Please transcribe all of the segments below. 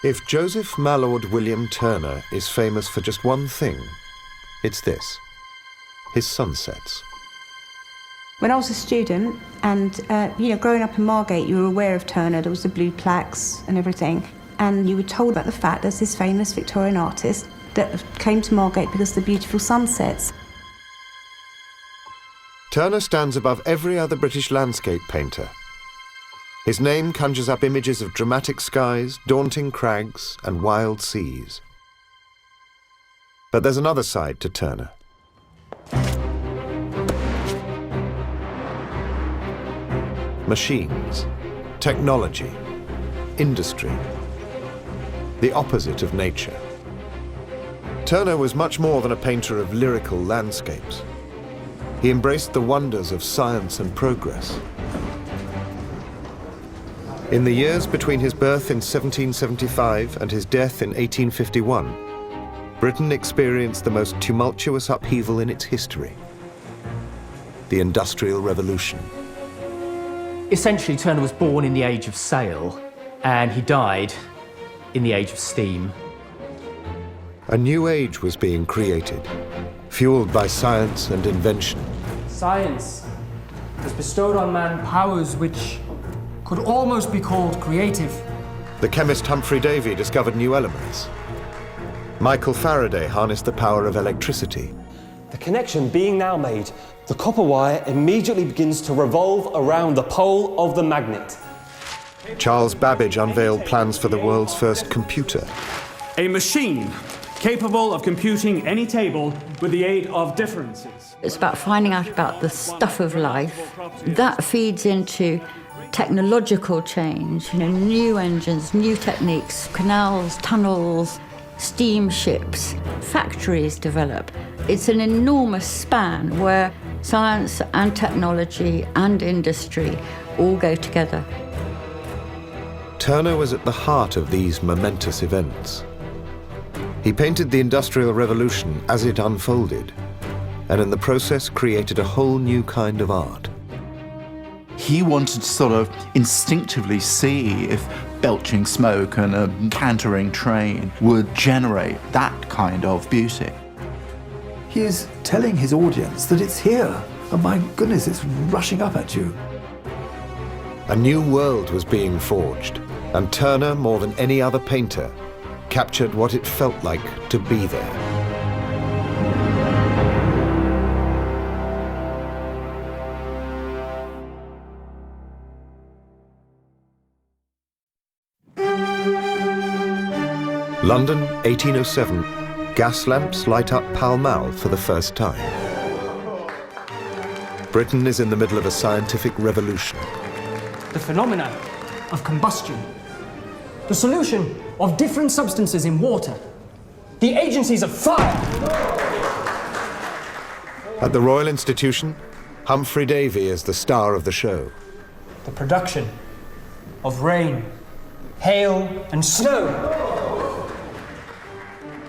If Joseph Mallord William Turner is famous for just one thing, it's this: his sunsets. When I was a student and, growing up in Margate, you were aware of Turner. There was the blue plaques and everything. And you were told about the fact there's this famous Victorian artist that came to Margate because of the beautiful sunsets. Turner stands above every other British landscape painter. His name conjures up images of dramatic skies, daunting crags, and wild seas. But there's another side to Turner. Machines, technology, industry. The opposite of nature. Turner was much more than a painter of lyrical landscapes. He embraced the wonders of science and progress. In the years between his birth in 1775 and his death in 1851, Britain experienced the most tumultuous upheaval in its history: the Industrial Revolution. Essentially, Turner was born in the age of sail, and he died in the age of steam. A new age was being created, fueled by science and invention. Science has bestowed on man powers which could almost be called creative. The chemist Humphrey Davy discovered new elements. Michael Faraday harnessed the power of electricity. The connection being now made, the copper wire immediately begins to revolve around the pole of the magnet. Charles Babbage unveiled plans for the world's first computer. A machine capable of computing any table with the aid of differences. It's about finding out about the stuff of life. That feeds into technological change, new engines, new techniques, canals, tunnels, steamships, factories develop. It's an enormous span where science and technology and industry all go together. Turner was at the heart of these momentous events. He painted the Industrial Revolution as it unfolded, and in the process created a whole new kind of art. He wanted to sort of instinctively see if belching smoke and a cantering train would generate that kind of beauty. He is telling his audience that it's here, and my goodness, it's rushing up at you. A new world was being forged, and Turner, more than any other painter, captured what it felt like to be there. London, 1807. Gas lamps light up Pall Mall for the first time. Britain is in the middle of a scientific revolution. The phenomena of combustion, the solution of different substances in water, the agencies of fire. At the Royal Institution, Humphrey Davy is the star of the show. The production of rain, hail, and snow.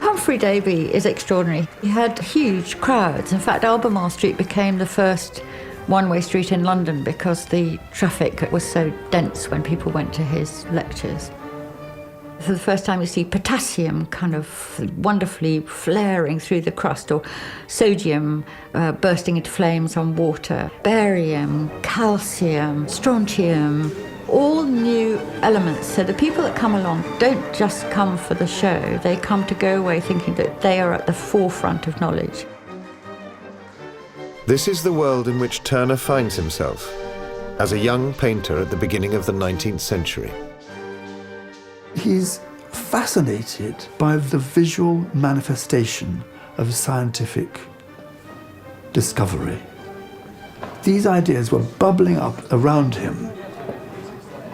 Humphrey Davy is extraordinary. He had huge crowds. In fact, Albemarle Street became the first one-way street in London because the traffic was so dense when people went to his lectures. For the first time you see potassium kind of wonderfully flaring through the crust, or sodium bursting into flames on water, barium, calcium, strontium, all new elements. So the people that come along don't just come for the show, they come to go away thinking that they are at the forefront of knowledge. This is the world in which Turner finds himself as a young painter at the beginning of the 19th century. He's fascinated by the visual manifestation of scientific discovery. These ideas were bubbling up around him.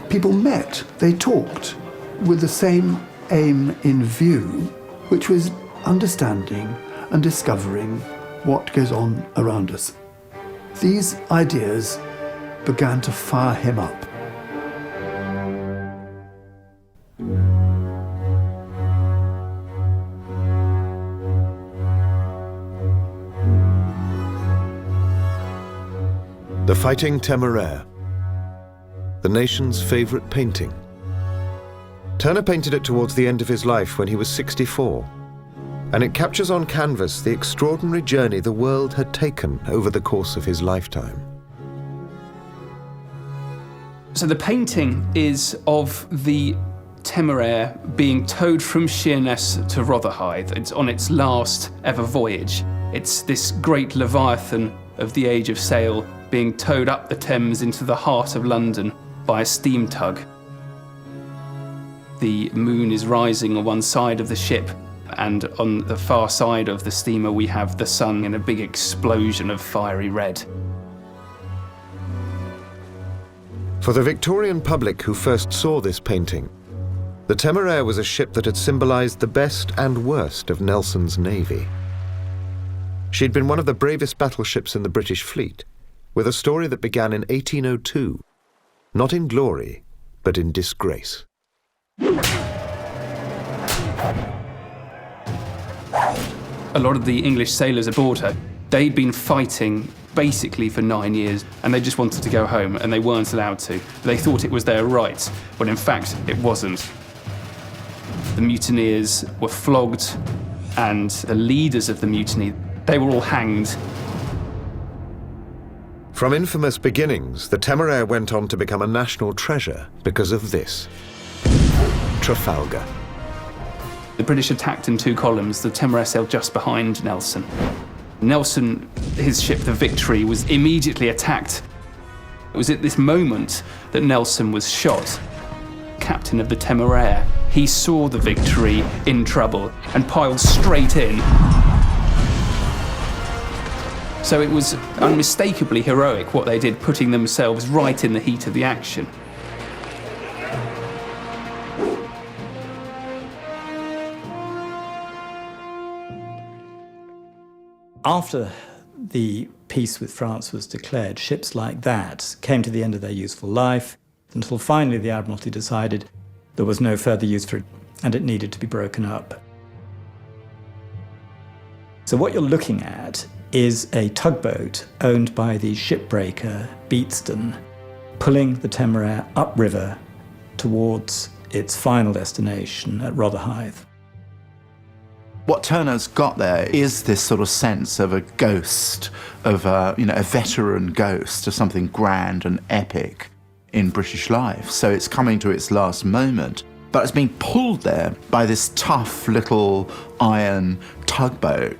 People met, they talked, with the same aim in view, which was understanding and discovering what goes on around us. These ideas began to fire him up. The Fighting Temeraire, the nation's favorite painting. Turner painted it towards the end of his life when he was 64, and it captures on canvas the extraordinary journey the world had taken over the course of his lifetime. So the painting is of the Temeraire being towed from Sheerness to Rotherhithe. It's on its last ever voyage. It's this great leviathan of the age of sail being towed up the Thames into the heart of London by a steam tug. The moon is rising on one side of the ship, and on the far side of the steamer we have the sun in a big explosion of fiery red. For the Victorian public who first saw this painting, the Temeraire was a ship that had symbolized the best and worst of Nelson's navy. She'd been one of the bravest battleships in the British fleet, with a story that began in 1802, not in glory, but in disgrace. A lot of the English sailors aboard her, they'd been fighting basically for 9 years, and they just wanted to go home, and they weren't allowed to. They thought it was their right, when in fact it wasn't. The mutineers were flogged, and the leaders of the mutiny, they were all hanged. From infamous beginnings, the Temeraire went on to become a national treasure because of this: Trafalgar. The British attacked in 2 columns. The Temeraire sailed just behind Nelson. Nelson, his ship, the Victory, was immediately attacked. It was at this moment that Nelson was shot. Captain of the Temeraire, he saw the Victory in trouble and piled straight in. So it was unmistakably heroic what they did, putting themselves right in the heat of the action. After the peace with France was declared, ships like that came to the end of their useful life until finally the Admiralty decided there was no further use for it and it needed to be broken up. So what you're looking at is a tugboat owned by the shipbreaker Beavan, pulling the Temeraire upriver towards its final destination at Rotherhithe. What Turner's got there is this sort of sense of a ghost, of a veteran ghost, of something grand and epic in British life. So it's coming to its last moment, but it's being pulled there by this tough little iron tugboat.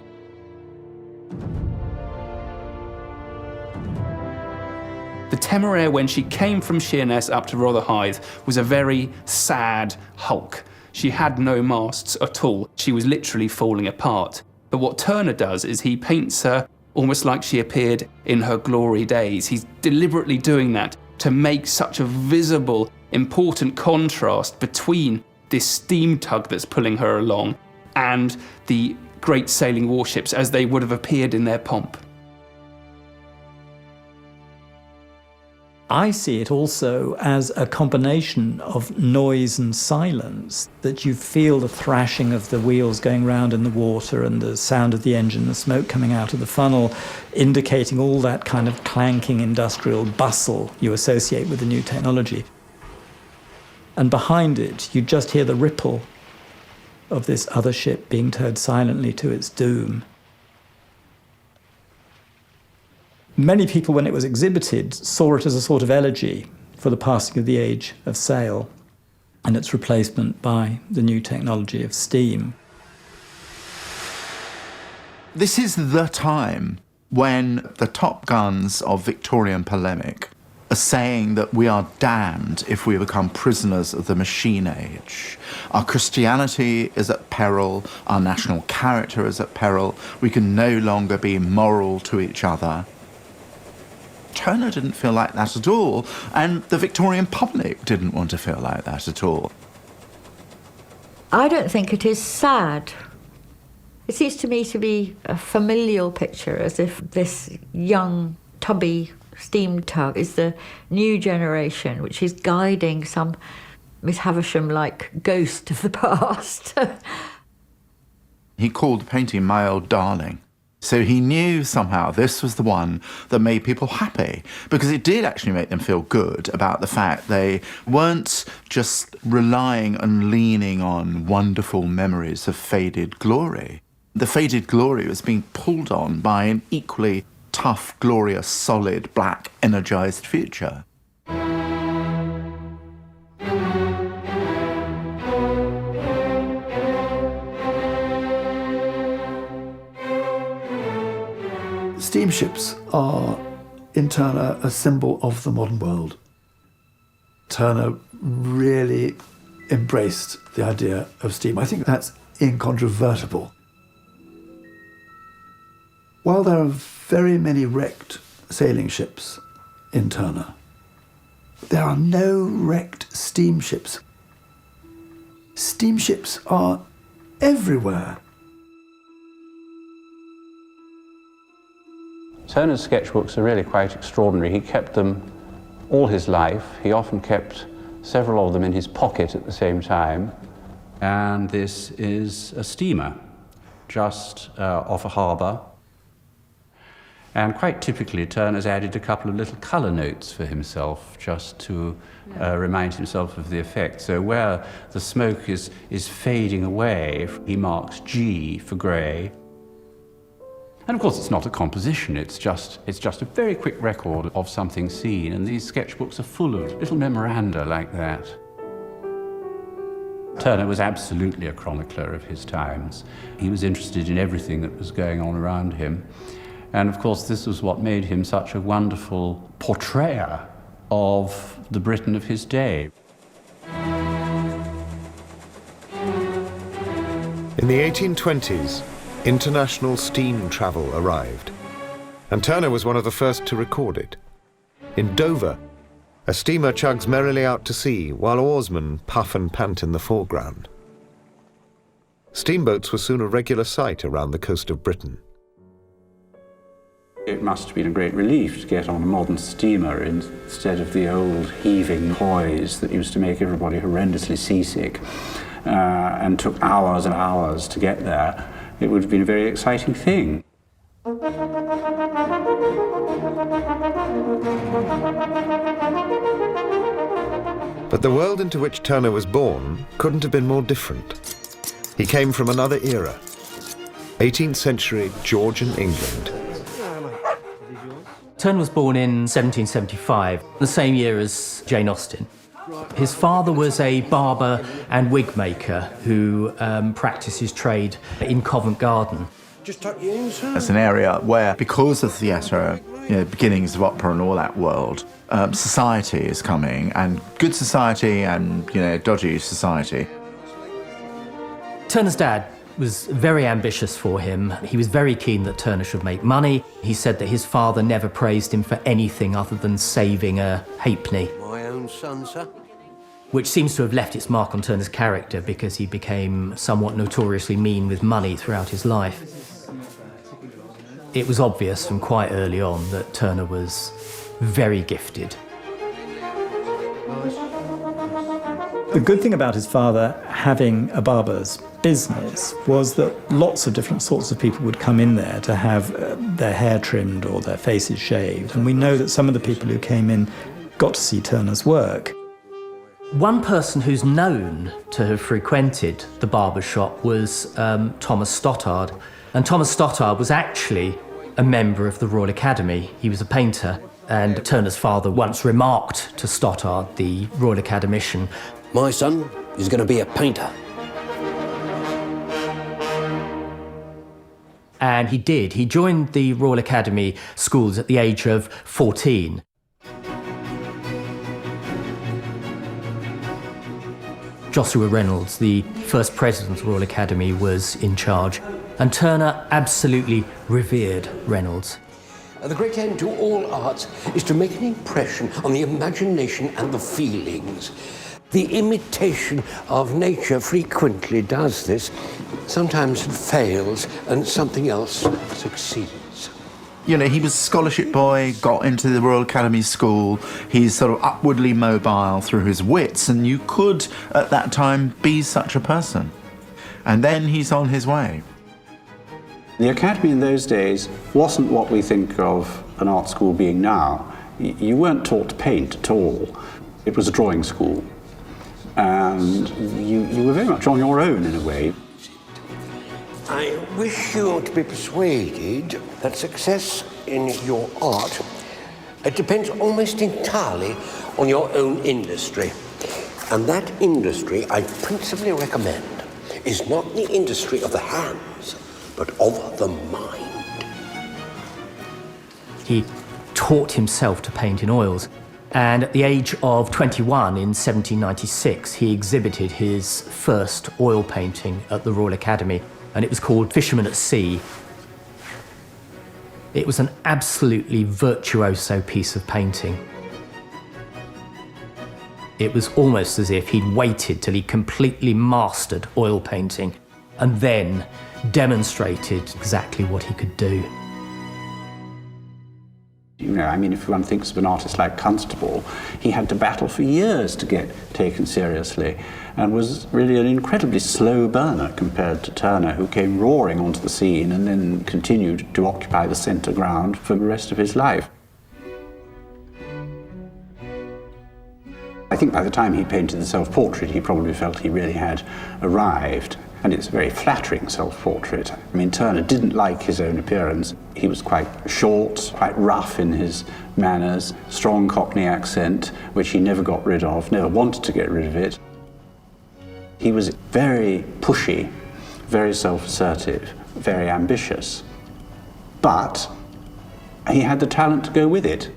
The Temeraire, when she came from Sheerness up to Rotherhithe, was a very sad hulk. She had no masts at all. She was literally falling apart. But what Turner does is he paints her almost like she appeared in her glory days. He's deliberately doing that to make such a visible, important contrast between this steam tug that's pulling her along and the great sailing warships as they would have appeared in their pomp. I see it also as a combination of noise and silence, that you feel the thrashing of the wheels going round in the water and the sound of the engine, the smoke coming out of the funnel, indicating all that kind of clanking industrial bustle you associate with the new technology. And behind it, you just hear the ripple of this other ship being towed silently to its doom. Many people, when it was exhibited, saw it as a sort of elegy for the passing of the age of sail and its replacement by the new technology of steam. This is the time when the top guns of Victorian polemic are saying that we are damned if we become prisoners of the machine age. Our Christianity is at peril, our national character is at peril, we can no longer be moral to each other. Turner didn't feel like that at all, and the Victorian public didn't want to feel like that at all. I don't think it is sad. It seems to me to be a familial picture, as if this young, tubby steam tug is the new generation, which is guiding some Miss Havisham-like ghost of the past. He called the painting my old darling. So he knew somehow this was the one that made people happy, because it did actually make them feel good about the fact they weren't just relying and leaning on wonderful memories of faded glory. The faded glory was being pulled on by an equally tough, glorious, solid, black, energised future. Steamships are, in Turner, a symbol of the modern world. Turner really embraced the idea of steam. I think that's incontrovertible. While there are very many wrecked sailing ships in Turner, there are no wrecked steamships. Steamships are everywhere. Turner's sketchbooks are really quite extraordinary. He kept them all his life. He often kept several of them in his pocket at the same time. And this is a steamer just off a harbour. And quite typically, Turner's added a couple of little colour notes for himself, just to remind himself of the effect. So where the smoke is fading away, he marks G for grey. And of course, it's not a composition, it's just a very quick record of something seen, and these sketchbooks are full of little memoranda like that. Turner was absolutely a chronicler of his times. He was interested in everything that was going on around him. And of course, this was what made him such a wonderful portrayer of the Britain of his day. In the 1820s, international steam travel arrived, and Turner was one of the first to record it. In Dover, a steamer chugs merrily out to sea while oarsmen puff and pant in the foreground. Steamboats were soon a regular sight around the coast of Britain. It must have been a great relief to get on a modern steamer instead of the old heaving hoys that used to make everybody horrendously seasick and took hours and hours to get there. It would have been a very exciting thing. But the world into which Turner was born couldn't have been more different. He came from another era, 18th century Georgian England. Turner was born in 1775, the same year as Jane Austen. His father was a barber and wig maker who practiced his trade in Covent Garden. It's an area where, because of theatre, beginnings of opera and all that world, society is coming, and good society and, dodgy society. Turner's dad was very ambitious for him. He was very keen that Turner should make money. He said that his father never praised him for anything other than saving a halfpenny. My own son, sir. Which seems to have left its mark on Turner's character, because he became somewhat notoriously mean with money throughout his life. It was obvious from quite early on that Turner was very gifted. The good thing about his father having a barber's business was that lots of different sorts of people would come in there to have their hair trimmed or their faces shaved. And we know that some of the people who came in got to see Turner's work. One person who's known to have frequented the barber shop was Thomas Stothard. And Thomas Stothard was actually a member of the Royal Academy. He was a painter, and Turner's father once remarked to Stothard, the Royal Academician, "My son is going to be a painter." And he did. He joined the Royal Academy schools at the age of 14. Joshua Reynolds, the first president of the Royal Academy, was in charge. And Turner absolutely revered Reynolds. The great end to all arts is to make an impression on the imagination and the feelings. The imitation of nature frequently does this. Sometimes it fails and something else succeeds. He was a scholarship boy, got into the Royal Academy School. He's sort of upwardly mobile through his wits, and you could, at that time, be such a person. And then he's on his way. The academy in those days wasn't what we think of an art school being now. You weren't taught to paint at all. It was a drawing school. And you were very much on your own in a way. I wish you to be persuaded that success in your art, it depends almost entirely on your own industry. And that industry I principally recommend is not the industry of the hands, but of the mind. He taught himself to paint in oils, and at the age of 21 in 1796 he exhibited his first oil painting at the Royal Academy, and it was called Fisherman at Sea. It was an absolutely virtuoso piece of painting. It was almost as if he'd waited till he completely mastered oil painting and then demonstrated exactly what he could do. You know, I mean, if one thinks of an artist like Constable, he had to battle for years to get taken seriously and was really an incredibly slow burner compared to Turner, who came roaring onto the scene and then continued to occupy the centre ground for the rest of his life. I think by the time he painted the self-portrait, he probably felt he really had arrived. And it's a very flattering self-portrait. I mean, Turner didn't like his own appearance. He was quite short, quite rough in his manners, strong Cockney accent, which he never got rid of, never wanted to get rid of it. He was very pushy, very self-assertive, very ambitious. But he had the talent to go with it.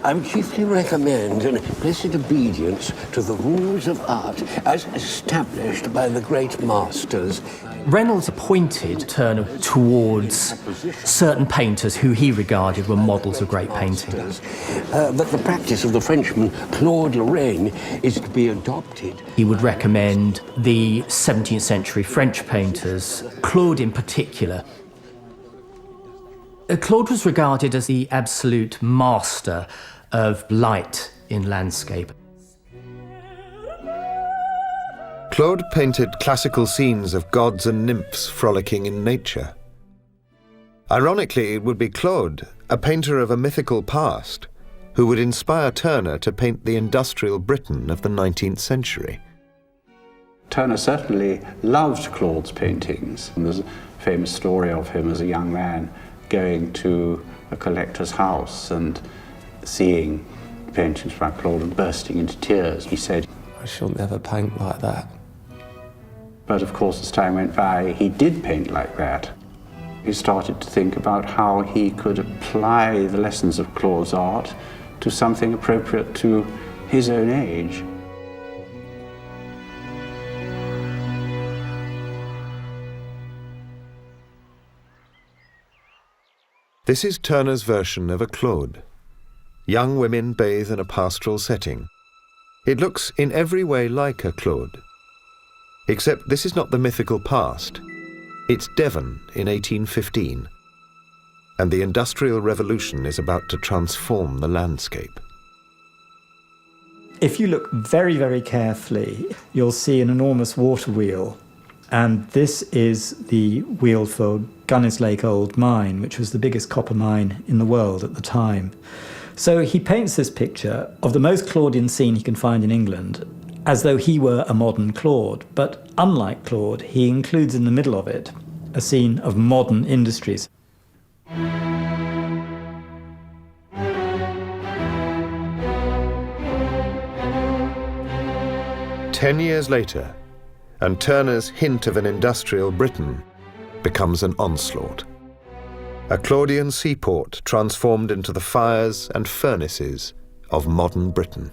I would chiefly recommend an implicit obedience to the rules of art as established by the great masters. Reynolds appointed Turner towards certain painters who he regarded were models of great painting. That the practice of the Frenchman Claude Lorraine is to be adopted. He would recommend the 17th century French painters, Claude in particular. Claude was regarded as the absolute master of light in landscape. Claude painted classical scenes of gods and nymphs frolicking in nature. Ironically, it would be Claude, a painter of a mythical past, who would inspire Turner to paint the industrial Britain of the 19th century. Turner certainly loved Claude's paintings. And there's a famous story of him as a young man going to a collector's house and seeing paintings by Claude and bursting into tears. He said, "I shall never paint like that." But of course, as time went by, he did paint like that. He started to think about how he could apply the lessons of Claude's art to something appropriate to his own age. This is Turner's version of a Claude. Young women bathe in a pastoral setting. It looks in every way like a Claude. Except this is not the mythical past. It's Devon in 1815. And the Industrial Revolution is about to transform the landscape. If you look very, very carefully, you'll see an enormous water wheel. And this is the wheel for Gunnis Lake Old Mine, which was the biggest copper mine in the world at the time. So he paints this picture of the most Claudian scene he can find in England, as though he were a modern Claude. But unlike Claude, he includes in the middle of it a scene of modern industries. 10 years later, and Turner's hint of an industrial Britain becomes an onslaught. A Claudian seaport transformed into the fires and furnaces of modern Britain.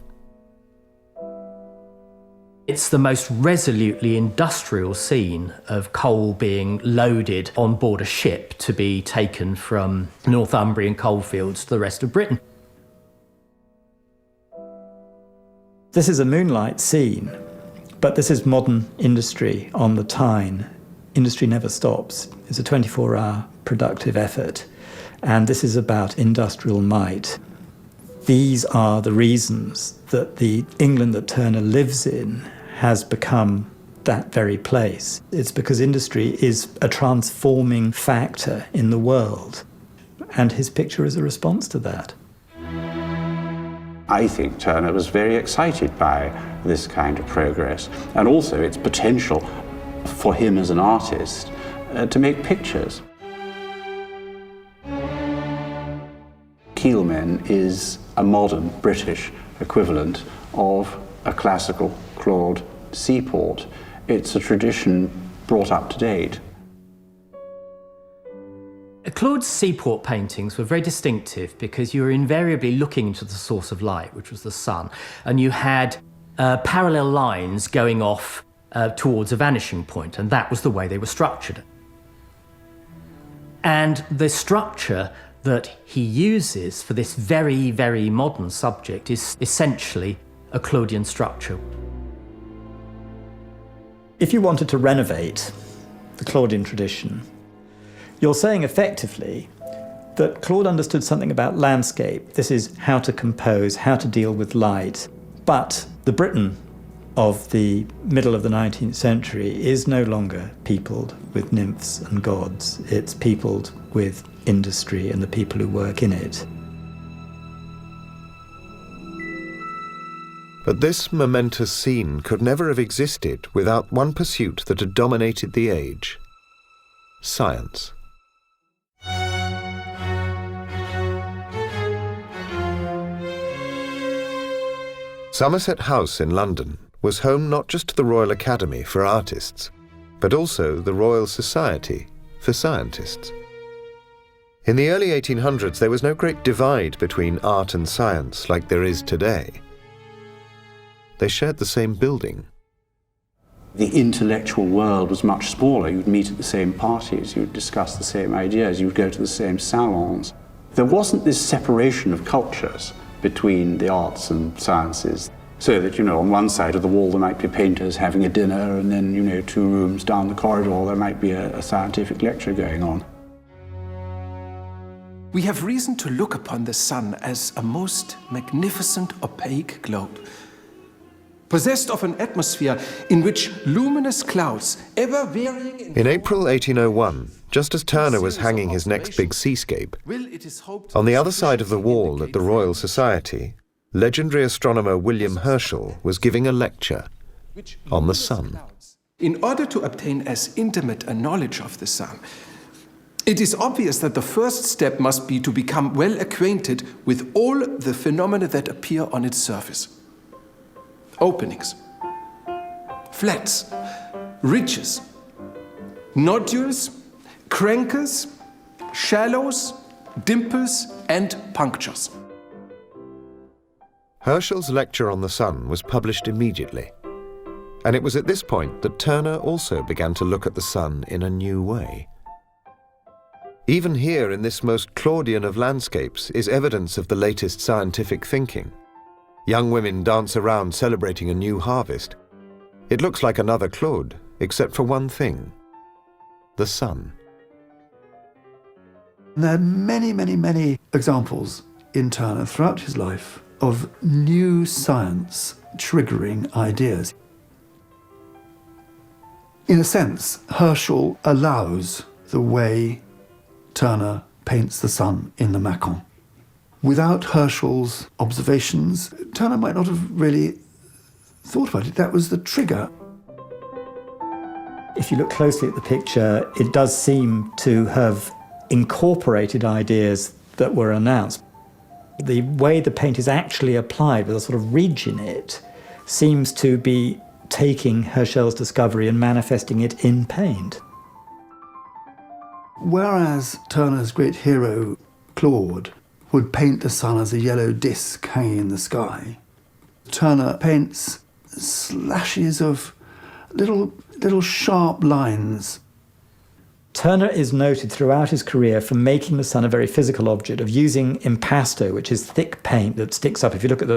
It's the most resolutely industrial scene of coal being loaded on board a ship to be taken from Northumbrian coalfields to the rest of Britain. This is a moonlight scene, but this is modern industry on the Tyne. Industry never stops. It's a 24-hour productive effort, and this is about industrial might. These are the reasons that the England that Turner lives in has become that very place. It's because industry is a transforming factor in the world, and his picture is a response to that. I think Turner was very excited by this kind of progress, and also its potential for him as an artist to make pictures. Keelmen is a modern British equivalent of a classical Claude seaport. It's a tradition brought up to date. Claude's seaport paintings were very distinctive because you were invariably looking into the source of light, which was the sun, and you had parallel lines going off towards a vanishing point, and that was the way they were structured. And the structure that he uses for this very, very modern subject is essentially a Claudian structure. If you wanted to renovate the Claudian tradition, you're saying effectively that Claude understood something about landscape. This is how to compose, how to deal with light. But the Britain of the middle of the 19th century is no longer peopled with nymphs and gods. It's peopled with industry and the people who work in it. But this momentous scene could never have existed without one pursuit that had dominated the age: science. Somerset House in London was home not just to the Royal Academy for artists, but also the Royal Society for scientists. In the early 1800s, there was no great divide between art and science like there is today. They shared the same building. The intellectual world was much smaller. You'd meet at the same parties, you'd discuss the same ideas, you'd go to the same salons. There wasn't this separation of cultures between the arts and sciences, so that, on one side of the wall there might be painters having a dinner, and then, 2 rooms down the corridor there might be a scientific lecture going on. We have reason to look upon the sun as a most magnificent opaque globe, possessed of an atmosphere in which luminous clouds, ever varying In April 1801, just as Turner was hanging his next big seascape, on the other side of the wall at the Royal Society, legendary astronomer William Herschel was giving a lecture on the sun. In order to obtain as intimate a knowledge of the sun, it is obvious that the first step must be to become well acquainted with all the phenomena that appear on its surface. Openings, flats, ridges, nodules, crankles, shallows, dimples, and punctures. Herschel's lecture on the sun was published immediately, and it was at this point that Turner also began to look at the sun in a new way. Even here in this most Claudian of landscapes is evidence of the latest scientific thinking. Young women dance around celebrating a new harvest. It looks like another Claude, except for one thing: the sun. There are many, many, many examples in Turner throughout his life of new science triggering ideas. In a sense, Herschel allows the way Turner paints the sun in the Macon. Without Herschel's observations, Turner might not have really thought about it. That was the trigger. If you look closely at the picture, it does seem to have incorporated ideas that were announced. The way the paint is actually applied, with a sort of ridge in it, seems to be taking Herschel's discovery and manifesting it in paint. Whereas Turner's great hero, Claude, would paint the sun as a yellow disk hanging in the sky, Turner paints slashes of little sharp lines. Turner is noted throughout his career for making the sun a very physical object, of using impasto, which is thick paint that sticks up. If you look at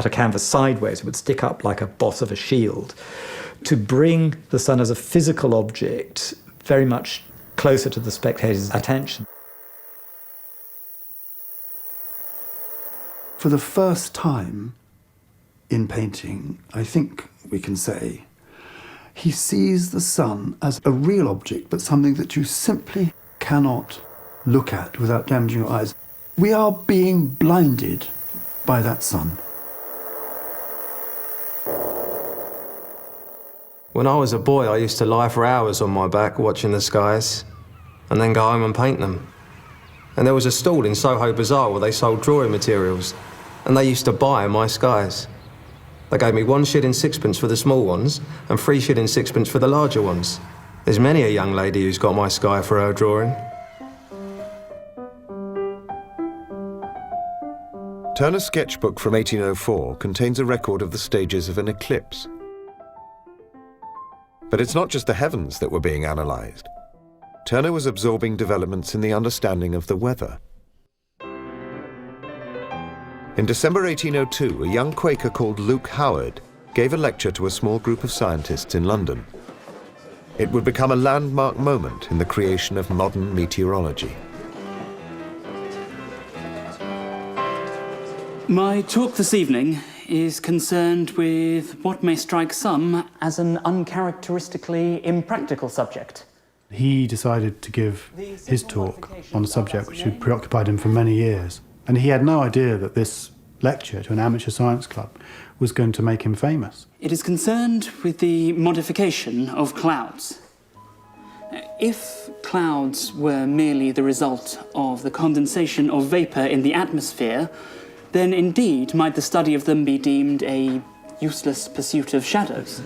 a canvas sideways, it would stick up like a boss of a shield, to bring the sun as a physical object very much closer to the spectator's attention. For the first time in painting, I think we can say, He sees the sun as a real object, but something that you simply cannot look at without damaging your eyes. We are being blinded by that sun. When I was a boy, I used to lie for hours on my back watching the skies and then go home and paint them. And there was a stall in Soho Bazaar where they sold drawing materials, and they used to buy my skies. They gave me 1 shilling 6pence for the small ones and 3 shillings 6pence for the larger ones. There's many a young lady who's got my sky for her drawing. Turner's sketchbook from 1804 contains a record of the stages of an eclipse. But it's not just the heavens that were being analysed. Turner was absorbing developments in the understanding of the weather. In December 1802, a young Quaker called Luke Howard gave a lecture to a small group of scientists in London. It would become a landmark moment in the creation of modern meteorology. My talk this evening is concerned with what may strike some as an uncharacteristically impractical subject. He decided to give his talk on a subject which had preoccupied him for many years. And he had no idea that this lecture to an amateur science club was going to make him famous. It is concerned with the modification of clouds. If clouds were merely the result of the condensation of vapour in the atmosphere, then indeed might the study of them be deemed a useless pursuit of shadows.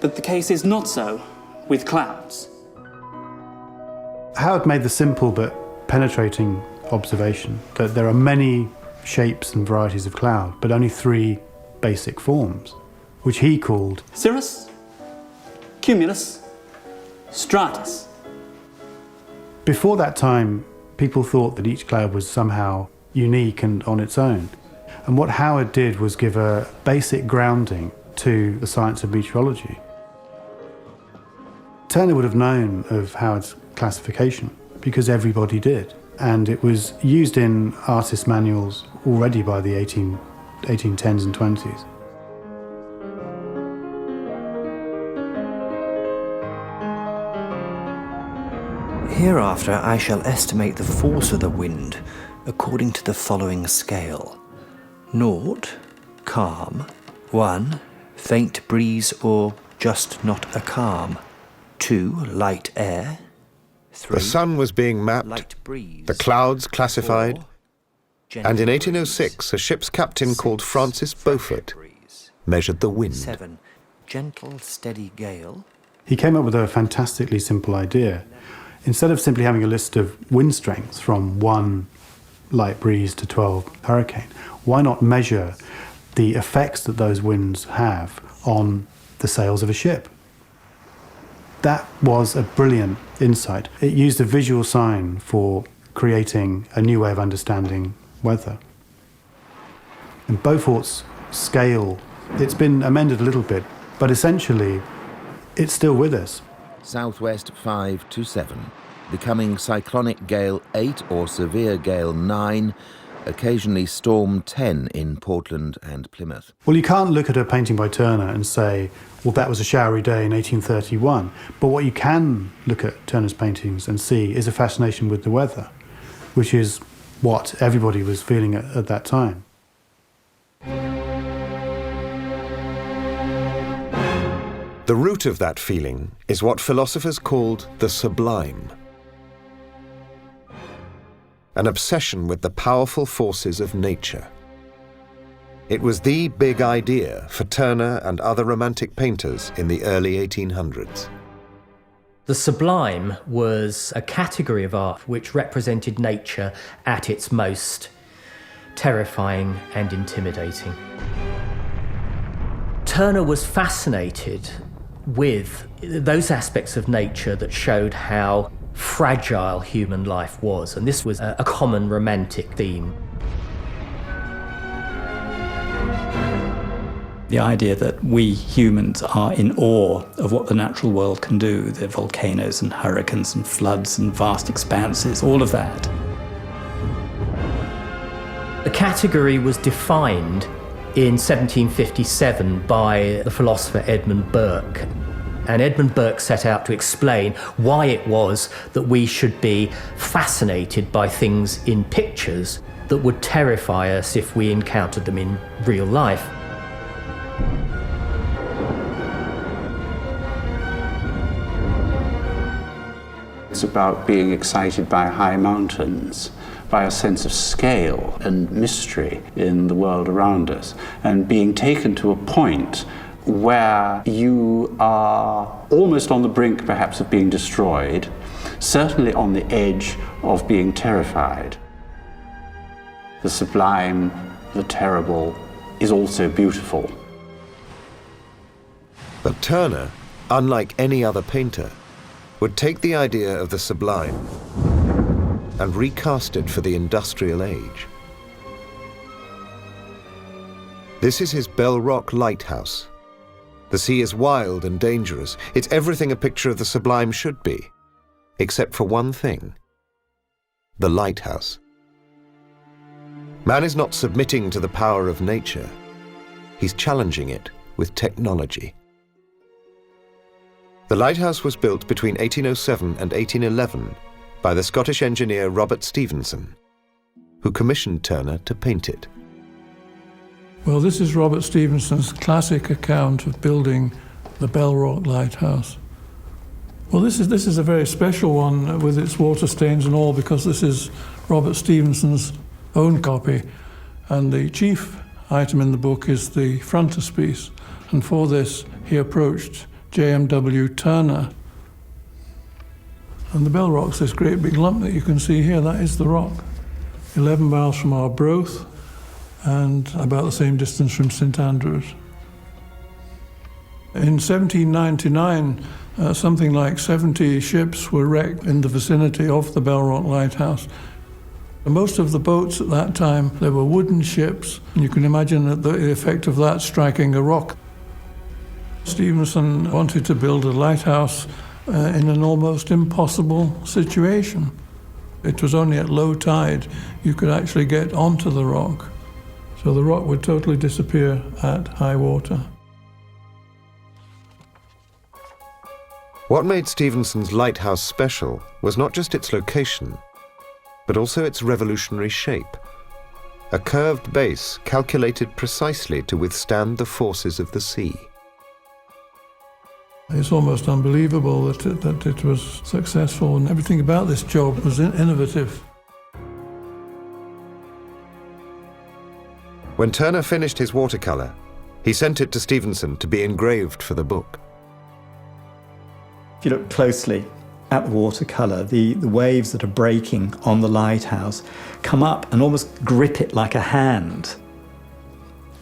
But the case is not so with clouds. Howard made the simple but penetrating observation that there are many shapes and varieties of cloud, but only 3 basic forms, which he called cirrus, cumulus, stratus. Before that time, people thought that each cloud was somehow unique and on its own. And what Howard did was give a basic grounding to the science of meteorology. Turner would have known of Howard's classification because everybody did. And it was used in artist manuals already by the 1810s and 20s. Hereafter I shall estimate the force of the wind according to the following scale. 0, calm. 1, faint breeze or just not a calm. 2, light air. 3, the sun was being mapped, the clouds classified, and in 1806 a ship's captain called Francis Beaufort measured the wind. 7, gentle, steady gale. He came up with a fantastically simple idea. Instead of simply having a list of wind strengths from 1 light breeze to 12 hurricane, why not measure the effects that those winds have on the sails of a ship? That was a brilliant insight. It used a visual sign for creating a new way of understanding weather. And Beaufort's scale, it's been amended a little bit, but essentially it's still with us. Southwest 5 to 7, becoming cyclonic gale 8 or severe gale 9, occasionally storm 10 in Portland and Plymouth. Well, you can't look at a painting by Turner and say, well, that was a showery day in 1831. But what you can look at Turner's paintings and see is a fascination with the weather, which is what everybody was feeling at that time. The root of that feeling is what philosophers called the sublime. An obsession with the powerful forces of nature. It was the big idea for Turner and other Romantic painters in the early 1800s. The sublime was a category of art which represented nature at its most terrifying and intimidating. Turner was fascinated with those aspects of nature that showed how fragile human life was, and this was a common Romantic theme. The idea that we humans are in awe of what the natural world can do, the volcanoes and hurricanes and floods and vast expanses, all of that. The category was defined in 1757 by the philosopher Edmund Burke. And Edmund Burke set out to explain why it was that we should be fascinated by things in pictures that would terrify us if we encountered them in real life. It's about being excited by high mountains, by a sense of scale and mystery in the world around us, and being taken to a point where you are almost on the brink, perhaps, of being destroyed, certainly on the edge of being terrified. The sublime, the terrible, is also beautiful. But Turner, unlike any other painter, would take the idea of the sublime and recast it for the industrial age. This is his Bell Rock lighthouse. The sea is wild and dangerous. It's everything a picture of the sublime should be, except for one thing: the lighthouse. Man is not submitting to the power of nature. He's challenging it with technology. The lighthouse was built between 1807 and 1811 by the Scottish engineer Robert Stevenson, who commissioned Turner to paint it. Well, this is Robert Stevenson's classic account of building the Bell Rock Lighthouse. Well, this is a very special one with its water stains and all, because this is Robert Stevenson's own copy, and the chief item in the book is the frontispiece, and for this he approached JMW Turner. And the Bell Rock's this great big lump that you can see here. That is the rock. 11 miles from Arbroath and about the same distance from St Andrews. In 1799, something like 70 ships were wrecked in the vicinity of the Bell Rock Lighthouse. Most of the boats at that time, they were wooden ships, and you can imagine the effect of that striking a rock. Stevenson wanted to build a lighthouse in an almost impossible situation. It was only at low tide you could actually get onto the rock. So the rock would totally disappear at high water. What made Stevenson's lighthouse special was not just its location, but also its revolutionary shape. A curved base calculated precisely to withstand the forces of the sea. It's almost unbelievable that it was successful, and everything about this job was innovative. When Turner finished his watercolour, he sent it to Stevenson to be engraved for the book. If you look closely at the watercolour, the waves that are breaking on the lighthouse come up and almost grip it like a hand.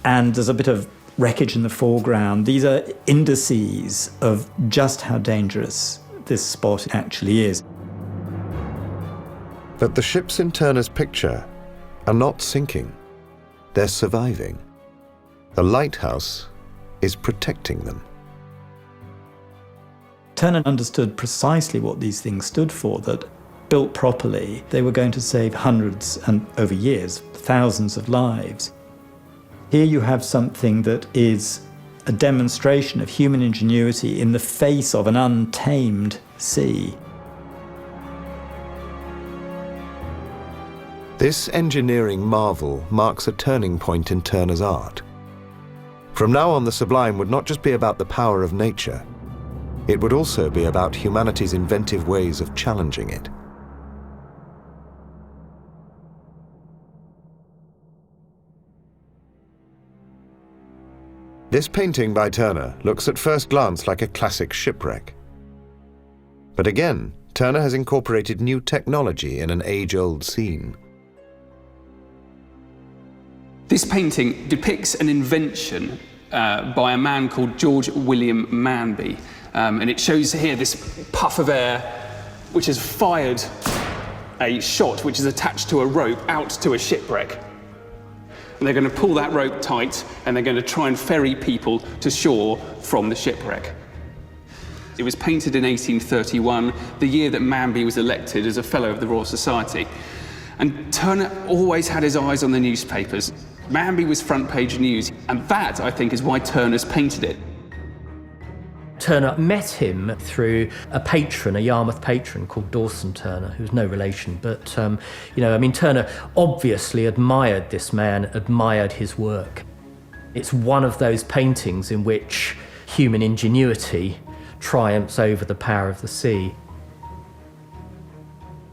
And there's a bit of wreckage in the foreground. These are indices of just how dangerous this spot actually is. But the ships in Turner's picture are not sinking. They're surviving. The lighthouse is protecting them. Turner understood precisely what these things stood for, that built properly, they were going to save hundreds and, over years, thousands of lives. Here you have something that is a demonstration of human ingenuity in the face of an untamed sea. This engineering marvel marks a turning point in Turner's art. From now on, the sublime would not just be about the power of nature, it would also be about humanity's inventive ways of challenging it. This painting by Turner looks at first glance like a classic shipwreck. But again, Turner has incorporated new technology in an age-old scene. This painting depicts an invention by a man called George William Manby. And it shows here this puff of air which has fired a shot which is attached to a rope out to a shipwreck. And they're going to pull that rope tight, and they're going to try and ferry people to shore from the shipwreck. It was painted in 1831, the year that Manby was elected as a Fellow of the Royal Society. And Turner always had his eyes on the newspapers. Manby was front page news, and that, I think, is why Turner's painted it. Turner met him through a patron, a Yarmouth patron called Dawson Turner, who's no relation, but, Turner obviously admired this man, admired his work. It's one of those paintings in which human ingenuity triumphs over the power of the sea.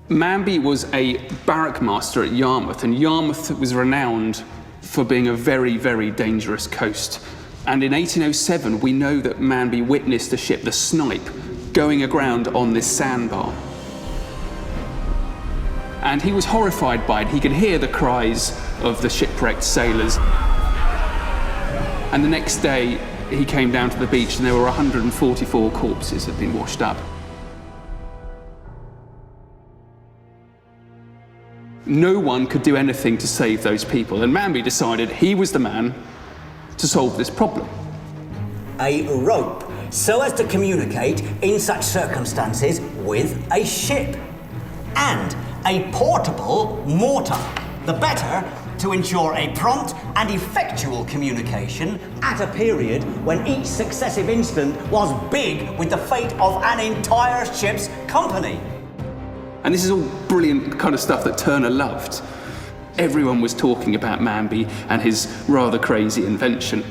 Manby was a barrack master at Yarmouth, and Yarmouth was renowned for being a very, very dangerous coast. And in 1807, we know that Manby witnessed the ship, the Snipe, going aground on this sandbar. And he was horrified by it. He could hear the cries of the shipwrecked sailors. And the next day, he came down to the beach and there were 144 corpses that had been washed up. No one could do anything to save those people, and Manby decided he was the man to solve this problem. A rope, so as to communicate in such circumstances with a ship. And a portable mortar, the better to ensure a prompt and effectual communication at a period when each successive instant was big with the fate of an entire ship's company. And this is all brilliant kind of stuff that Turner loved. Everyone was talking about Manby and his rather crazy invention.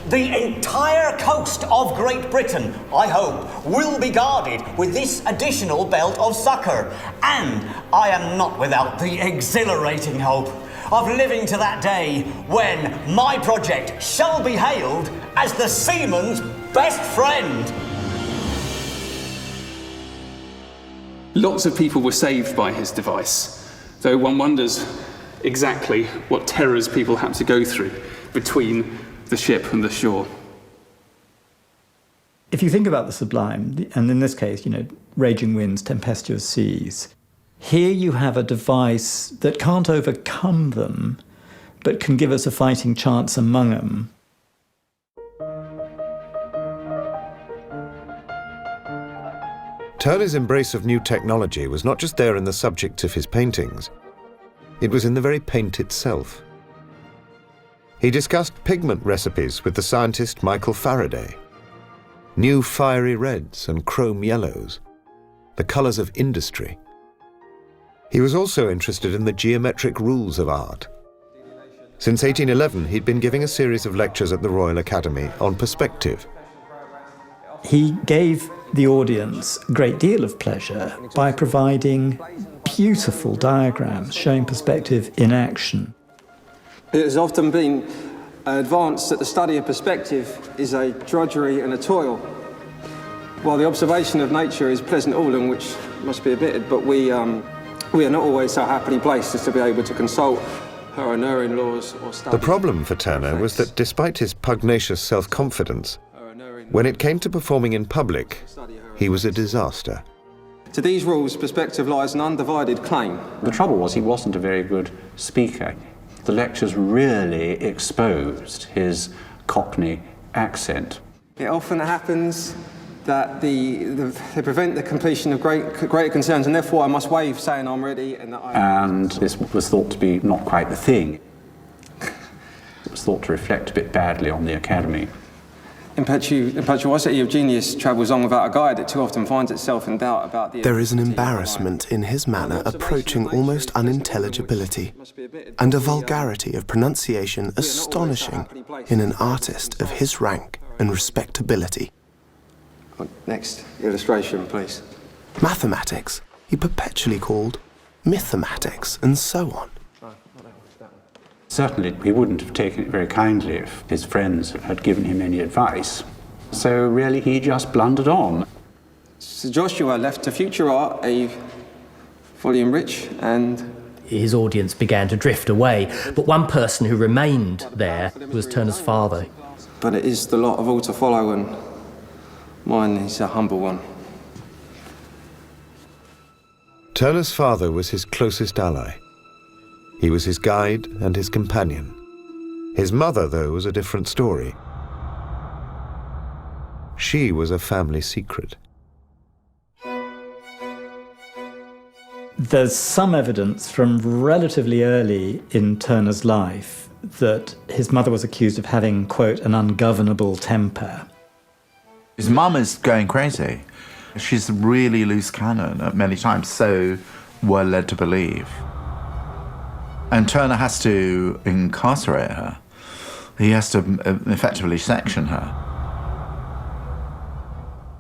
The entire coast of Great Britain, I hope, will be guarded with this additional belt of succour. And I am not without the exhilarating hope of living to that day when my project shall be hailed as the seaman's best friend. Lots of people were saved by his device, though one wonders exactly what terrors people had to go through between the ship and the shore. If you think about the sublime, and in this case, raging winds, tempestuous seas, here you have a device that can't overcome them, but can give us a fighting chance among them. Turner's embrace of new technology was not just there in the subject of his paintings, it was in the very paint itself. He discussed pigment recipes with the scientist Michael Faraday. New fiery reds and chrome yellows, the colours of industry. He was also interested in the geometric rules of art. Since 1811, he'd been giving a series of lectures at the Royal Academy on perspective. He gave the audience a great deal of pleasure by providing beautiful diagrams showing perspective in action. It has often been advanced that the study of perspective is a drudgery and a toil, while the observation of nature is pleasant all, and which must be admitted, but we are not always so happily placed as to be able to consult her unerring laws or study. The problem for Turner was that despite his pugnacious self-confidence, when it came to performing in public, he was a disaster. To these rules, perspective lies an undivided claim. The trouble was he wasn't a very good speaker. The lectures really exposed his Cockney accent. It often happens that they prevent the completion of greater concerns, and therefore I must waive saying I'm ready and that And this was thought to be not quite the thing. It was thought to reflect a bit badly on the Academy. Impetuosity of genius travels on without a guide. It too often finds itself in doubt about the... There is an embarrassment in his manner approaching almost unintelligibility, and a vulgarity of pronunciation astonishing in an artist of his rank and respectability. Next illustration, please. Mathematics he perpetually called mythematics, and so on. Certainly he wouldn't have taken it very kindly if his friends had given him any advice. So really he just blundered on. Sir Joshua left to future art a volume rich and... His audience began to drift away, but one person who remained there was Turner's father. But it is the lot of all to follow, and mine is a humble one. Turner's father was his closest ally. He was his guide and his companion. His mother, though, was a different story. She was a family secret. There's some evidence from relatively early in Turner's life that his mother was accused of having, quote, an ungovernable temper. His mum is going crazy. She's really loose cannon at many times, so we're led to believe. And Turner has to incarcerate her. He has to effectively section her.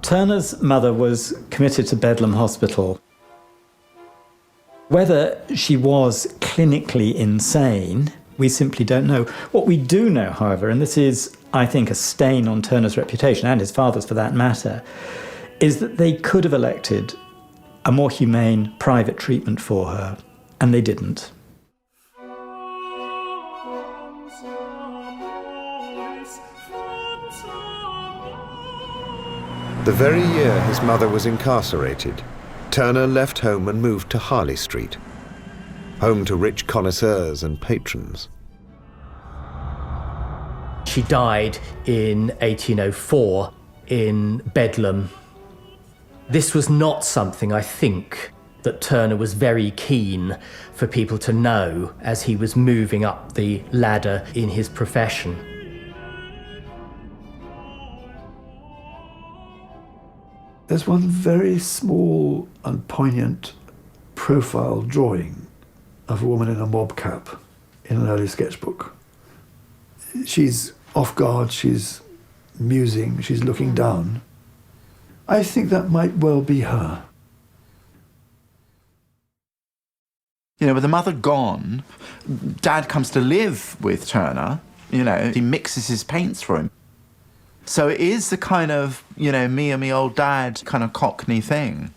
Turner's mother was committed to Bedlam Hospital. Whether she was clinically insane, we simply don't know. What we do know, however, and this is, I think, a stain on Turner's reputation, and his father's for that matter, is that they could have elected a more humane private treatment for her, and they didn't. The very year his mother was incarcerated, Turner left home and moved to Harley Street, home to rich connoisseurs and patrons. She died in 1804 in Bedlam. This was not something, I think, that Turner was very keen for people to know as he was moving up the ladder in his profession. There's one very small and poignant profile drawing of a woman in a mob cap in an early sketchbook. She's off guard, she's musing, she's looking down. I think that might well be her. You know, with the mother gone, Dad comes to live with Turner. You know, he mixes his paints for him. So it is the kind of, you know, me and me old dad kind of Cockney thing.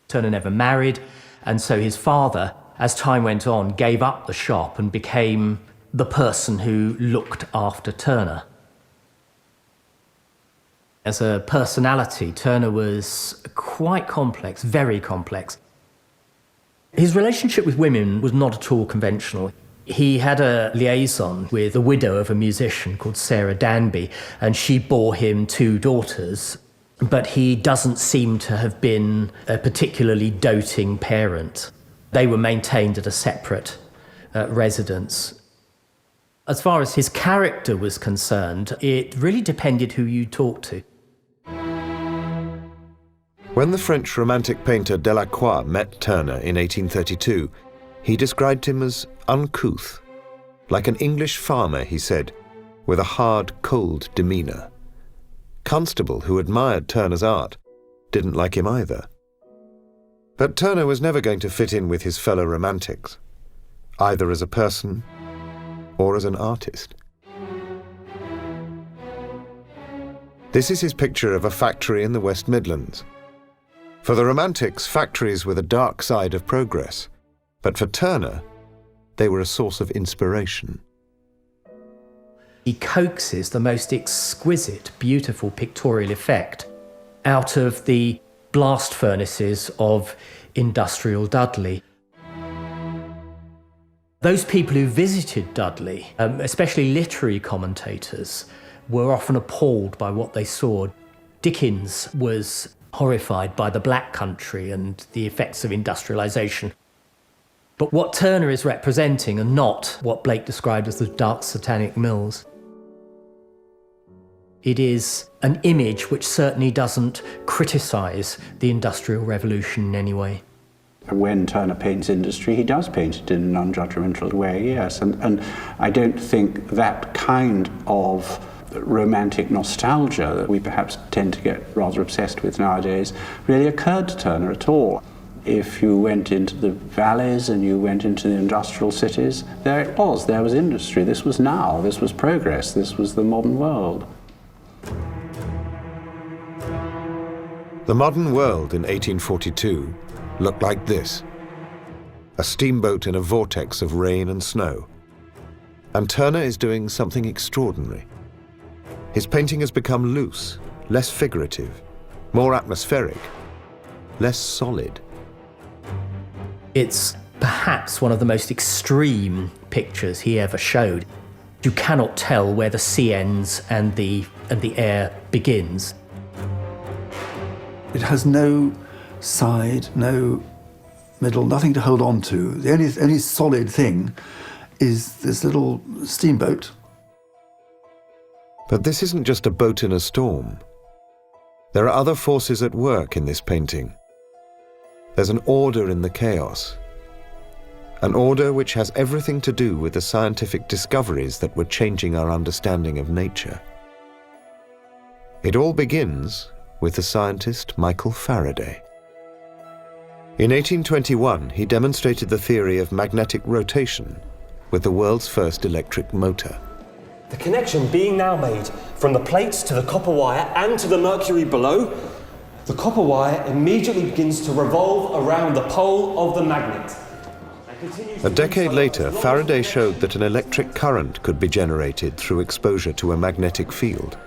Turner never married, and so his father, as time went on, gave up the shop and became the person who looked after Turner. As a personality, Turner was quite complex, very complex. His relationship with women was not at all conventional. He had a liaison with the widow of a musician called Sarah Danby, and she bore him 2 daughters, but he doesn't seem to have been a particularly doting parent. They were maintained at a separate residence. As far as his character was concerned, it really depended who you talked to. When the French romantic painter Delacroix met Turner in 1832, he described him as uncouth, like an English farmer, he said, with a hard, cold demeanour. Constable, who admired Turner's art, didn't like him either. But Turner was never going to fit in with his fellow romantics, either as a person or as an artist. This is his picture of a factory in the West Midlands. For the romantics, factories were the dark side of progress, but for Turner, they were a source of inspiration. He coaxes the most exquisite, beautiful pictorial effect out of the blast furnaces of industrial Dudley. Those people who visited Dudley, especially literary commentators, were often appalled by what they saw. Dickens was horrified by the Black Country and the effects of industrialisation. But what Turner is representing are not what Blake described as the dark satanic mills. It is an image which certainly doesn't criticise the Industrial Revolution in any way. When Turner paints industry, he does paint it in an unjudgmental way, yes. And I don't think that kind of romantic nostalgia that we perhaps tend to get rather obsessed with nowadays really occurred to Turner at all. If you went into the valleys and you went into the industrial cities, there it was, there was industry. This was now, this was progress, this was the modern world. The modern world in 1842 looked like this: a steamboat in a vortex of rain and snow. And Turner is doing something extraordinary. His painting has become loose, less figurative, more atmospheric, less solid. It's perhaps one of the most extreme pictures he ever showed. You cannot tell where the sea ends and the air begins. It has no side, no middle, nothing to hold on to. The only solid thing is this little steamboat. But this isn't just a boat in a storm. There are other forces at work in this painting. There's an order in the chaos. An order which has everything to do with the scientific discoveries that were changing our understanding of nature. It all begins with the scientist Michael Faraday. In 1821, he demonstrated the theory of magnetic rotation with the world's first electric motor. The connection being now made from the plates to the copper wire and to the mercury below, the copper wire immediately begins to revolve around the pole of the magnet. A decade later, Faraday showed that an electric current could be generated through exposure to a magnetic field.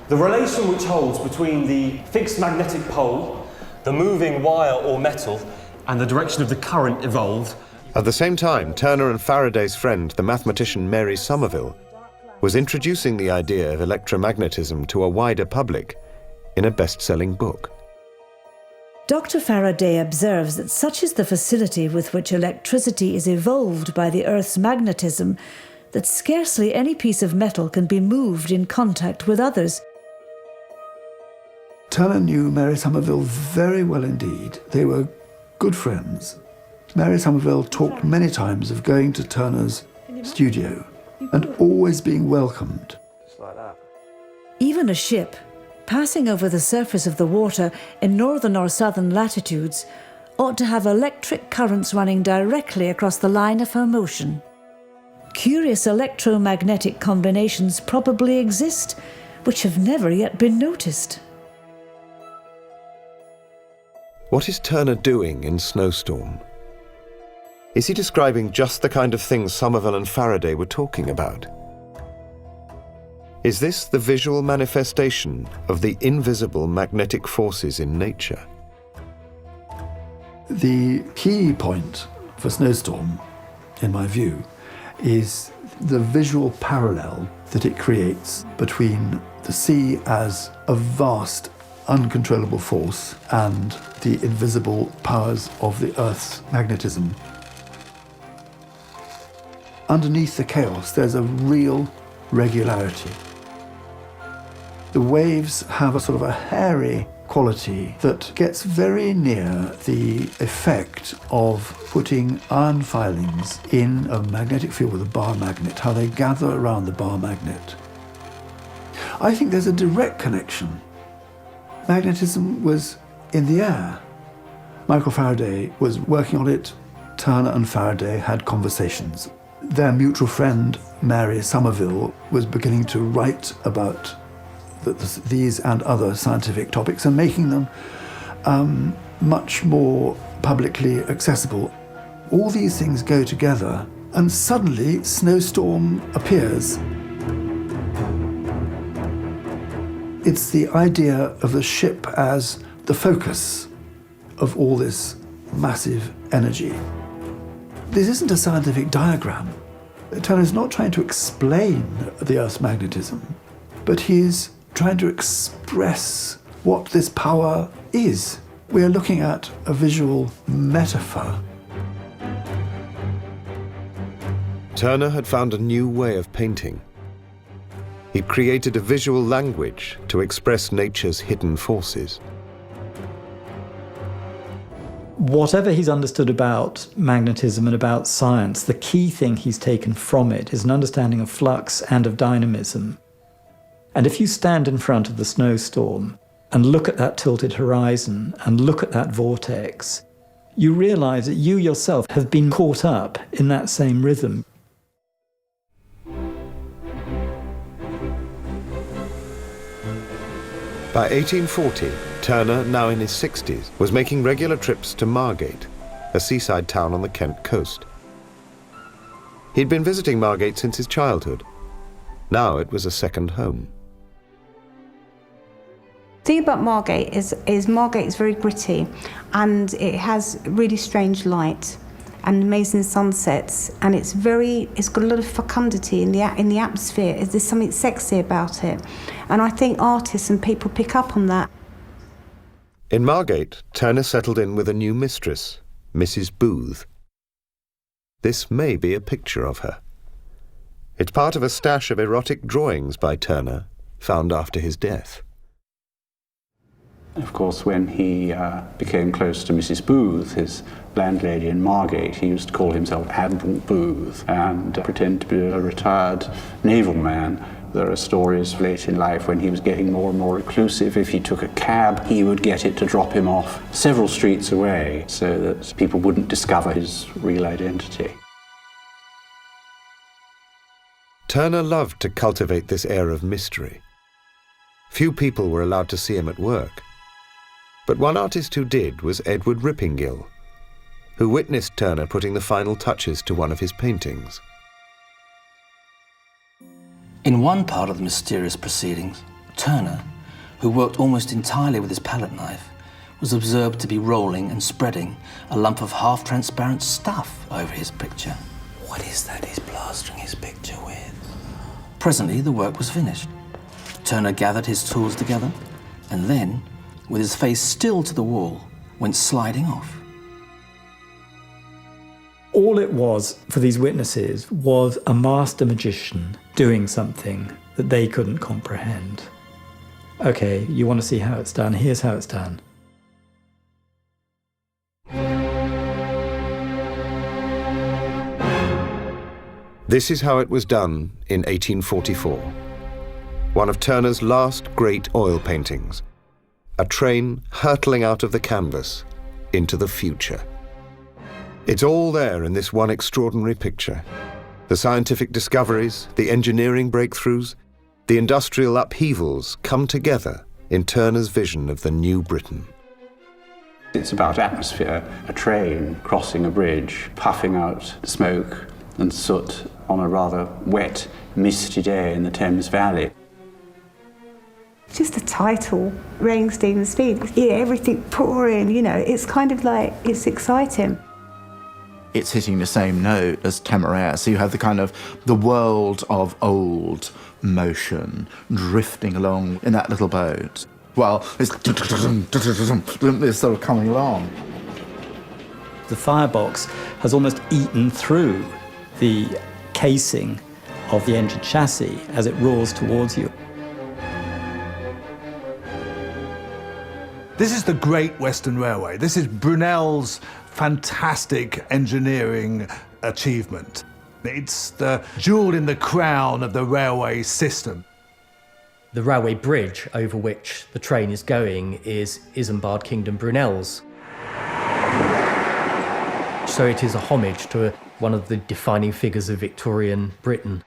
The relation which holds between the fixed magnetic pole, the moving wire or metal, and the direction of the current evolved. At the same time, Turner and Faraday's friend, the mathematician Mary Somerville, was introducing the idea of electromagnetism to a wider public in a best-selling book. Dr. Faraday observes that such is the facility with which electricity is evolved by the Earth's magnetism that scarcely any piece of metal can be moved in contact with others. Turner knew Mary Somerville very well indeed. They were good friends. Mary Somerville talked many times of going to Turner's studio and always being welcomed. Even a ship passing over the surface of the water in northern or southern latitudes ought to have electric currents running directly across the line of her motion. Curious electromagnetic combinations probably exist, which have never yet been noticed. What is Turner doing in Snowstorm? Is he describing just the kind of things Somerville and Faraday were talking about? Is this the visual manifestation of the invisible magnetic forces in nature? The key point for Snowstorm, in my view, is the visual parallel that it creates between the sea as a vast, uncontrollable force and the invisible powers of the Earth's magnetism. Underneath the chaos, there's a real regularity. The waves have a sort of a hairy quality that gets very near the effect of putting iron filings in a magnetic field with a bar magnet, how they gather around the bar magnet. I think there's a direct connection. Magnetism was in the air. Michael Faraday was working on it. Turner and Faraday had conversations. Their mutual friend, Mary Somerville, was beginning to write about these and other scientific topics and making them much more publicly accessible. All these things go together, and suddenly Snowstorm appears. It's the idea of the ship as the focus of all this massive energy. This isn't a scientific diagram. Turner's not trying to explain the Earth's magnetism, but he's trying to express what this power is. We're looking at a visual metaphor. Turner had found a new way of painting. He'd created a visual language to express nature's hidden forces. Whatever he's understood about magnetism and about science, the key thing he's taken from it is an understanding of flux and of dynamism. And if you stand in front of the snowstorm and look at that tilted horizon and look at that vortex, you realize that you yourself have been caught up in that same rhythm. By 1840, Turner, now in his 60s, was making regular trips to Margate, a seaside town on the Kent coast. He'd been visiting Margate since his childhood. Now it was a second home. The thing about Margate is Margate is very gritty, and it has really strange light and amazing sunsets, and it's got a lot of fecundity in the atmosphere. There's something sexy about it, and I think artists and people pick up on that. In Margate, Turner settled in with a new mistress, Mrs. Booth. This may be a picture of her. It's part of a stash of erotic drawings by Turner, found after his death. Of course, when he became close to Mrs. Booth, his landlady in Margate, he used to call himself Admiral Booth and pretend to be a retired naval man. There are stories late in life when he was getting more and more reclusive. If he took a cab, he would get it to drop him off several streets away so that people wouldn't discover his real identity. Turner loved to cultivate this air of mystery. Few people were allowed to see him at work. But one artist who did was Edward Rippingill, who witnessed Turner putting the final touches to one of his paintings. In one part of the mysterious proceedings, Turner, who worked almost entirely with his palette knife, was observed to be rolling and spreading a lump of half-transparent stuff over his picture. What is that he's plastering his picture with? Presently, the work was finished. Turner gathered his tools together and then, with his face still to the wall, went sliding off. All it was for these witnesses was a master magician doing something that they couldn't comprehend. Okay, you want to see how it's done? Here's how it's done. This is how it was done in 1844. One of Turner's last great oil paintings. A train hurtling out of the canvas into the future. It's all there in this one extraordinary picture. The scientific discoveries, the engineering breakthroughs, the industrial upheavals come together in Turner's vision of the new Britain. It's about atmosphere, a train crossing a bridge, puffing out smoke and soot on a rather wet, misty day in the Thames Valley. Just the title, Raining Steam and Speed, everything pouring, it's kind of like, it's exciting. It's hitting the same note as Temeraire, so you have the kind of the world of old motion drifting along in that little boat. Well, it's sort of coming along. The firebox has almost eaten through the casing of the engine chassis as it roars towards you. This is the Great Western Railway. This is Brunel's fantastic engineering achievement. It's the jewel in the crown of the railway system. The railway bridge over which the train is going is Isambard Kingdom Brunel's. So it is a homage to one of the defining figures of Victorian Britain.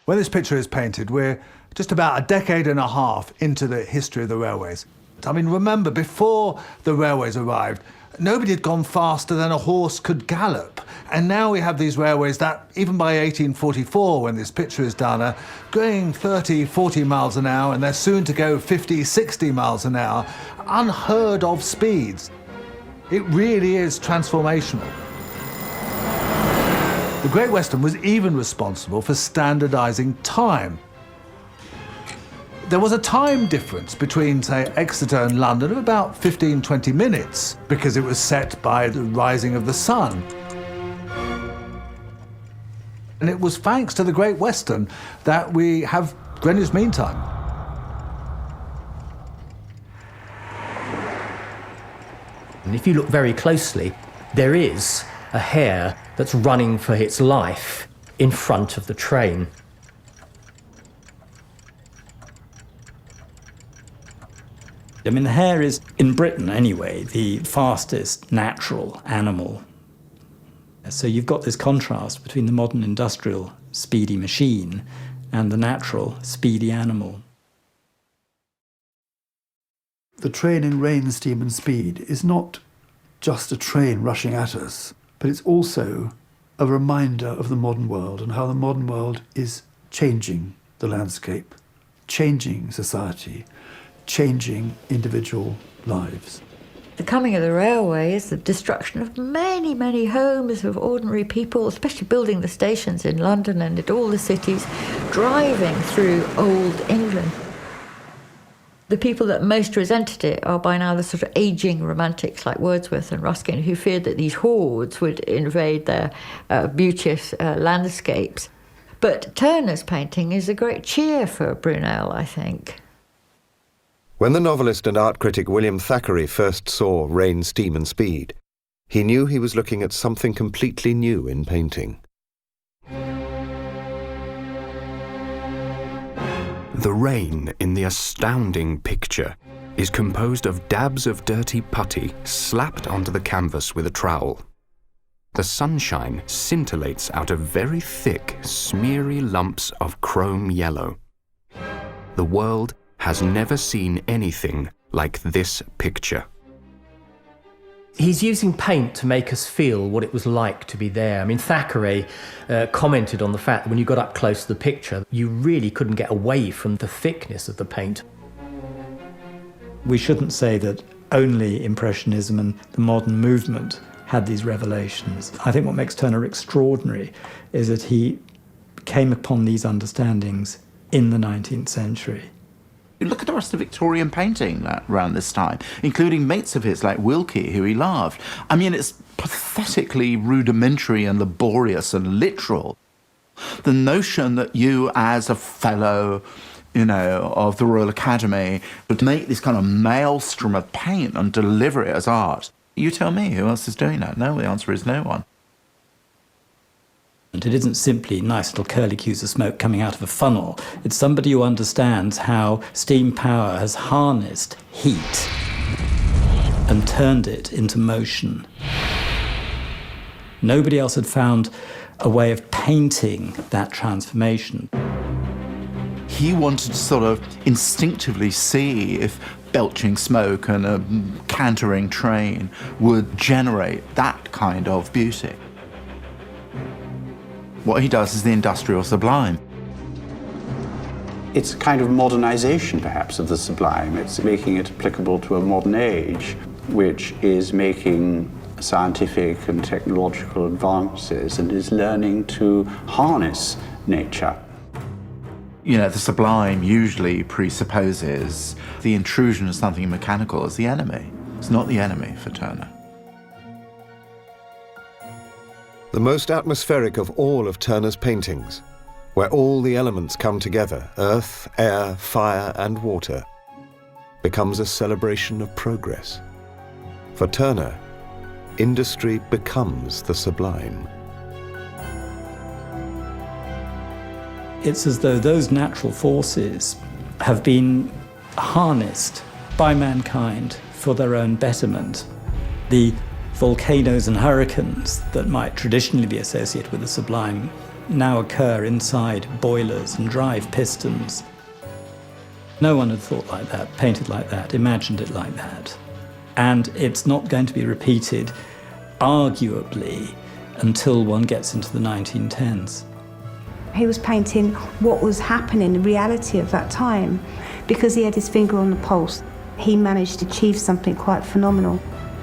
When this picture is painted, we're just about a decade and a half into the history of the railways. I mean, remember, before the railways arrived, nobody had gone faster than a horse could gallop. And now we have these railways that, even by 1844, when this picture is done, are going 30, 40 miles an hour, and they're soon to go 50, 60 miles an hour. Unheard of speeds. It really is transformational. The Great Western was even responsible for standardizing time. There was a time difference between, say, Exeter and London of about 15, 20 minutes, because it was set by the rising of the sun. And it was thanks to the Great Western that we have Greenwich Mean Time. And if you look very closely, there is a hare that's running for its life in front of the train. I mean, the hare is, in Britain anyway, the fastest natural animal. So you've got this contrast between the modern industrial speedy machine and the natural speedy animal. The train in Rain, Steam and Speed is not just a train rushing at us, but it's also a reminder of the modern world and how the modern world is changing the landscape, changing society, changing individual lives. The coming of the railway is the destruction of many, many homes of ordinary people, especially building the stations in London and in all the cities, driving through old England. The people that most resented it are by now the sort of ageing romantics like Wordsworth and Ruskin, who feared that these hordes would invade their beauteous landscapes. But Turner's painting is a great cheer for Brunel, I think. When the novelist and art critic William Thackeray first saw Rain, Steam and Speed, he knew he was looking at something completely new in painting. The rain in the astounding picture is composed of dabs of dirty putty slapped onto the canvas with a trowel. The sunshine scintillates out of very thick, smeary lumps of chrome yellow. The world has never seen anything like this picture. He's using paint to make us feel what it was like to be there. I mean, Thackeray commented on the fact that when you got up close to the picture, you really couldn't get away from the thickness of the paint. We shouldn't say that only Impressionism and the modern movement had these revelations. I think what makes Turner extraordinary is that he came upon these understandings in the 19th century. Look at the rest of Victorian painting around this time, including mates of his like Wilkie, who he loved. I mean, it's pathetically rudimentary and laborious and literal. The notion that you, as a fellow, of the Royal Academy, would make this kind of maelstrom of paint and deliver it as art. You tell me, who else is doing that? No, the answer is no one. It isn't simply nice little curlicues of smoke coming out of a funnel. It's somebody who understands how steam power has harnessed heat and turned it into motion. Nobody else had found a way of painting that transformation. He wanted to sort of instinctively see if belching smoke and a cantering train would generate that kind of beauty. What he does is the industrial sublime. It's a kind of modernization, perhaps, of the sublime. It's making it applicable to a modern age, which is making scientific and technological advances and is learning to harness nature. The sublime usually presupposes the intrusion of something mechanical as the enemy. It's not the enemy for Turner. The most atmospheric of all of Turner's paintings, where all the elements come together, earth, air, fire and water, becomes a celebration of progress. For Turner, industry becomes the sublime. It's as though those natural forces have been harnessed by mankind for their own betterment. The volcanoes and hurricanes that might traditionally be associated with the sublime now occur inside boilers and drive pistons. No one had thought like that, painted like that, imagined it like that. And it's not going to be repeated, arguably, until one gets into the 1910s. He was painting what was happening, the reality of that time. Because he had his finger on the pulse, he managed to achieve something quite phenomenal.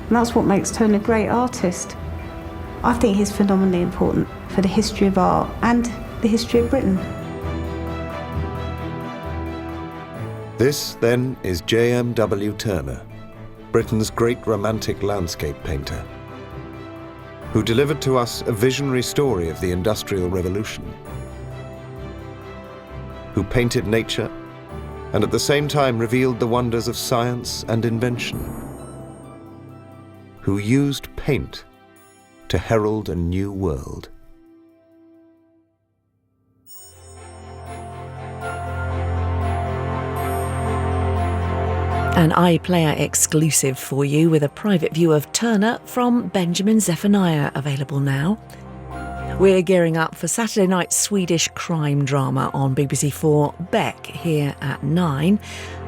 And that's what makes Turner a great artist. I think he's phenomenally important for the history of art and the history of Britain. This, then, is JMW Turner, Britain's great romantic landscape painter, who delivered to us a visionary story of the Industrial Revolution, who painted nature and at the same time revealed the wonders of science and invention, who used paint to herald a new world. An iPlayer exclusive for you with a private view of Turner from Benjamin Zephaniah, available now. We're gearing up for Saturday night's Swedish crime drama on BBC4 Beck here at 9,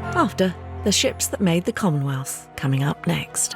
after The Ships That Made the Commonwealth, coming up next.